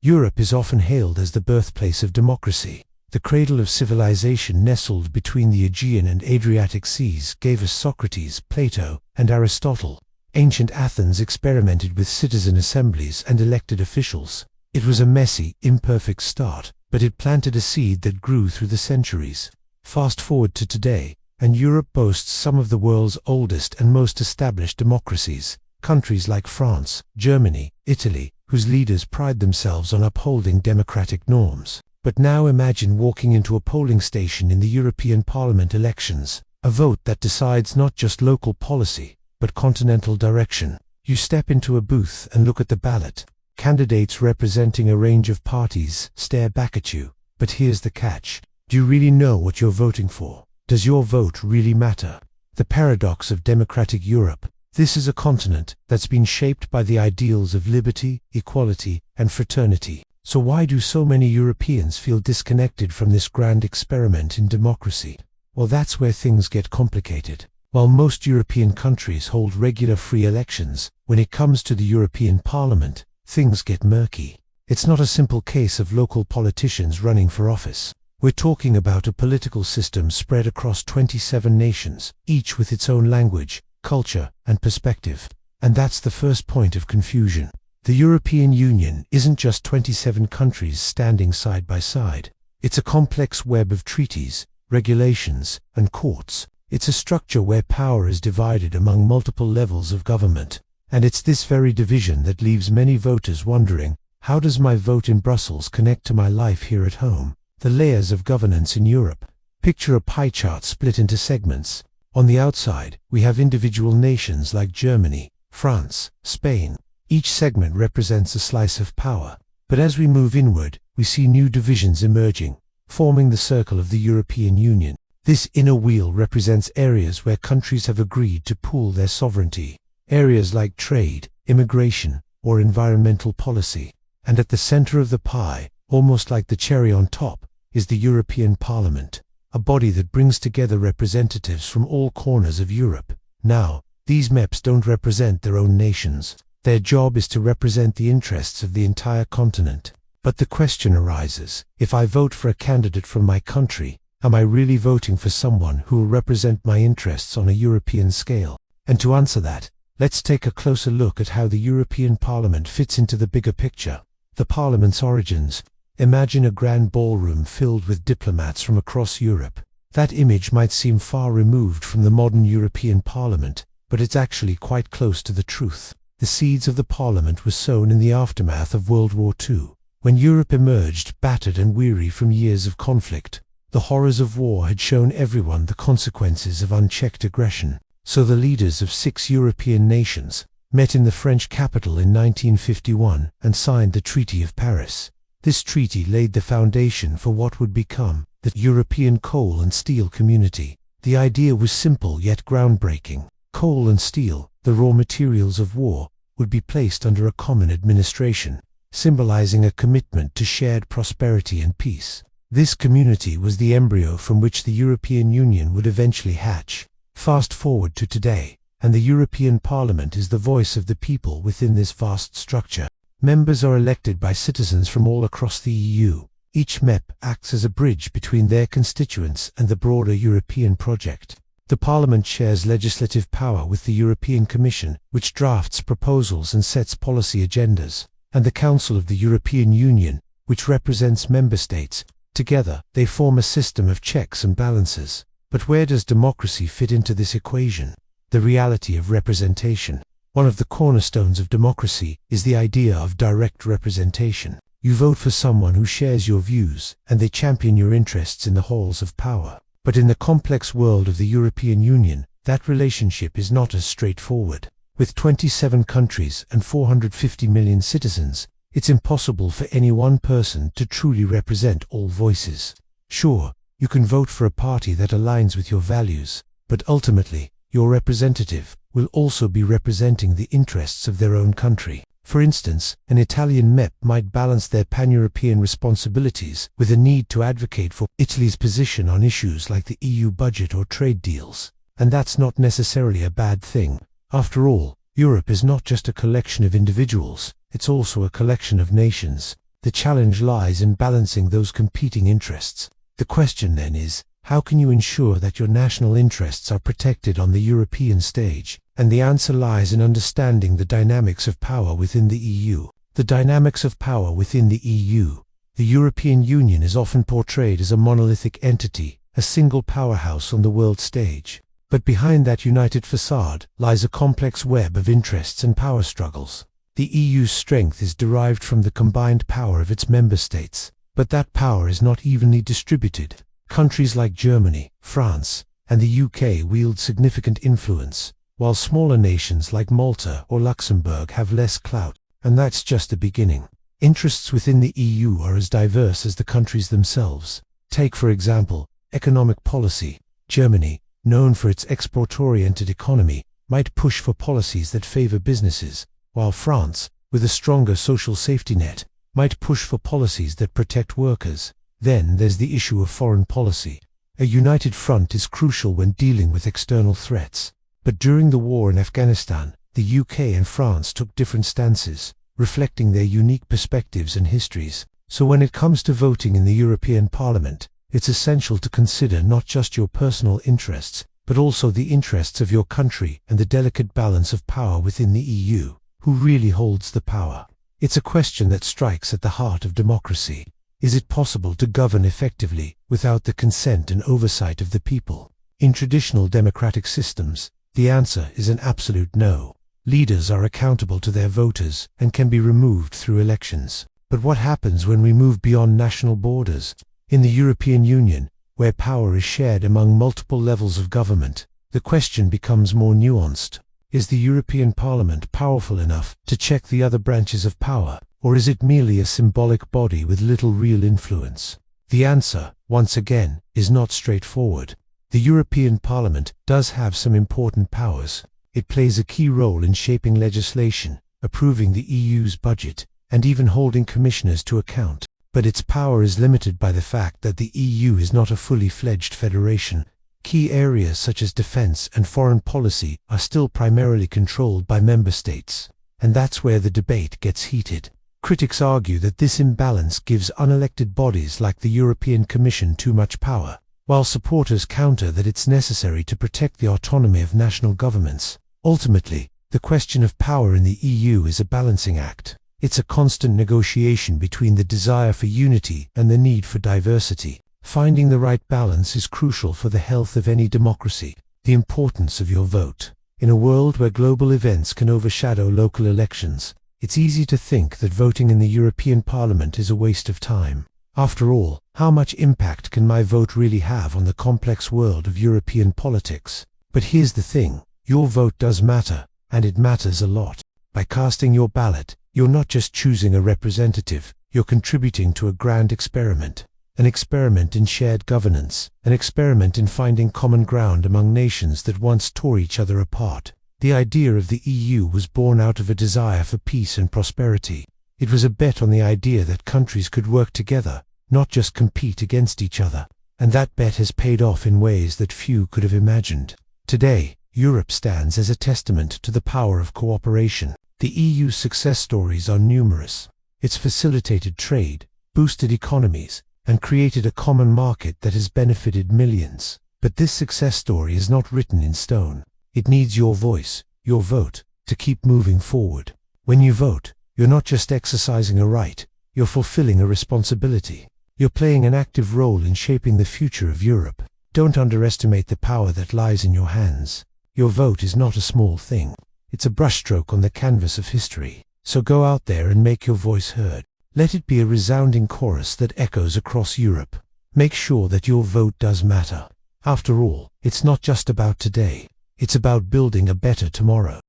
Europe is often hailed as the birthplace of democracy. The cradle of civilization nestled between the Aegean and Adriatic seas gave us Socrates, Plato, and Aristotle. Ancient Athens experimented with citizen assemblies and elected officials. It was a messy, imperfect start, but it planted a seed that grew through the centuries. Fast forward to today, and Europe boasts some of the world's oldest and most established democracies. Countries like France, Germany, Italy, whose leaders pride themselves on upholding democratic norms. But now imagine walking into a polling station in the European Parliament elections, a vote that decides not just local policy, but continental direction. You step into a booth and look at the ballot. Candidates representing a range of parties stare back at you. But here's the catch. Do you really know what you're voting for? Does your vote really matter? The paradox of democratic Europe. This is a continent that's been shaped by the ideals of liberty, equality, and fraternity. So why do so many Europeans feel disconnected from this grand experiment in democracy? Well, that's where things get complicated. While most European countries hold regular free elections, when it comes to the European Parliament, things get murky. It's not a simple case of local politicians running for office. We're talking about a political system spread across 27 nations, each with its own language, culture, and perspective. And that's the first point of confusion. The European Union isn't just 27 countries standing side by side. It's a complex web of treaties, regulations, and courts. It's a structure where power is divided among multiple levels of government. And it's this very division that leaves many voters wondering, how does my vote in Brussels connect to my life here at home? The layers of governance in Europe. Picture a pie chart split into segments. On the outside, we have individual nations like Germany, France, Spain. Each segment represents a slice of power. But as we move inward, we see new divisions emerging, forming the circle of the European Union. This inner wheel represents areas where countries have agreed to pool their sovereignty. Areas like trade, immigration, or environmental policy. And at the center of the pie, almost like the cherry on top, is the European Parliament, a body that brings together representatives from all corners of Europe. Now, these MEPs don't represent their own nations. Their job is to represent the interests of the entire continent. But the question arises, if I vote for a candidate from my country, am I really voting for someone who will represent my interests on a European scale? And to answer that, let's take a closer look at how the European Parliament fits into the bigger picture. The Parliament's origins. Imagine a grand ballroom filled with diplomats from across Europe. That image might seem far removed from the modern European Parliament, but it's actually quite close to the truth. The seeds of the Parliament were sown in the aftermath of World War II, when Europe emerged battered and weary from years of conflict. The horrors of war had shown everyone the consequences of unchecked aggression. So the leaders of 6 European nations met in the French capital in 1951 and signed the Treaty of Paris. This treaty laid the foundation for what would become the European Coal and Steel Community. The idea was simple yet groundbreaking. Coal and steel, the raw materials of war, would be placed under a common administration, symbolizing a commitment to shared prosperity and peace. This community was the embryo from which the European Union would eventually hatch. Fast forward to today, and the European Parliament is the voice of the people within this vast structure. Members are elected by citizens from all across the EU. Each MEP acts as a bridge between their constituents and the broader European project. The Parliament shares legislative power with the European Commission, which drafts proposals and sets policy agendas, and the Council of the European Union, which represents member states. Together, they form a system of checks and balances. But where does democracy fit into this equation? The reality of representation. One of the cornerstones of democracy is the idea of direct representation. You vote for someone who shares your views, and they champion your interests in the halls of power. But in the complex world of the European Union, that relationship is not as straightforward. With 27 countries and 450 million citizens, it's impossible for any one person to truly represent all voices. Sure, you can vote for a party that aligns with your values, but ultimately, your representative will also be representing the interests of their own country. For instance, an Italian MEP might balance their pan-European responsibilities with a need to advocate for Italy's position on issues like the EU budget or trade deals. And that's not necessarily a bad thing. After all, Europe is not just a collection of individuals, it's also a collection of nations. The challenge lies in balancing those competing interests. The question then is, how can you ensure that your national interests are protected on the European stage? And the answer lies in understanding the dynamics of power within the EU. The dynamics of power within the EU. The European Union is often portrayed as a monolithic entity, a single powerhouse on the world stage. But behind that united facade lies a complex web of interests and power struggles. The EU's strength is derived from the combined power of its member states, but that power is not evenly distributed. Countries like Germany, France, and the UK wield significant influence, while smaller nations like Malta or Luxembourg have less clout, and that's just the beginning. Interests within the EU are as diverse as the countries themselves. Take, for example, economic policy. Germany, known for its export-oriented economy, might push for policies that favor businesses, while France, with a stronger social safety net, might push for policies that protect workers. Then there's the issue of foreign policy. A united front is crucial when dealing with external threats. But during the war in Afghanistan, the UK and France took different stances, reflecting their unique perspectives and histories. So when it comes to voting in the European Parliament, it's essential to consider not just your personal interests, but also the interests of your country and the delicate balance of power within the EU. Who really holds the power? It's a question that strikes at the heart of democracy. Is it possible to govern effectively without the consent and oversight of the people? In traditional democratic systems, the answer is an absolute no. Leaders are accountable to their voters and can be removed through elections. But what happens when we move beyond national borders? In the European Union, where power is shared among multiple levels of government, the question becomes more nuanced. Is the European Parliament powerful enough to check the other branches of power, or is it merely a symbolic body with little real influence? The answer, once again, is not straightforward. The European Parliament does have some important powers. It plays a key role in shaping legislation, approving the EU's budget, and even holding commissioners to account. But its power is limited by the fact that the EU is not a fully fledged federation. Key areas such as defense and foreign policy are still primarily controlled by member states. And that's where the debate gets heated. Critics argue that this imbalance gives unelected bodies like the European Commission too much power, while supporters counter that it's necessary to protect the autonomy of national governments. Ultimately, the question of power in the EU is a balancing act. It's a constant negotiation between the desire for unity and the need for diversity. Finding the right balance is crucial for the health of any democracy. The importance of your vote. In a world where global events can overshadow local elections, it's easy to think that voting in the European Parliament is a waste of time. After all, how much impact can my vote really have on the complex world of European politics? But here's the thing, your vote does matter, and it matters a lot. By casting your ballot, you're not just choosing a representative, you're contributing to a grand experiment. An experiment in shared governance, an experiment in finding common ground among nations that once tore each other apart. The idea of the EU was born out of a desire for peace and prosperity. It was a bet on the idea that countries could work together, not just compete against each other. And that bet has paid off in ways that few could have imagined. Today, Europe stands as a testament to the power of cooperation. The EU's success stories are numerous. It's facilitated trade, boosted economies, and created a common market that has benefited millions. But this success story is not written in stone. It needs your voice, your vote, to keep moving forward. When you vote, you're not just exercising a right, you're fulfilling a responsibility. You're playing an active role in shaping the future of Europe. Don't underestimate the power that lies in your hands. Your vote is not a small thing. It's a brushstroke on the canvas of history. So go out there and make your voice heard. Let it be a resounding chorus that echoes across Europe. Make sure that your vote does matter. After all, it's not just about today. It's about building a better tomorrow.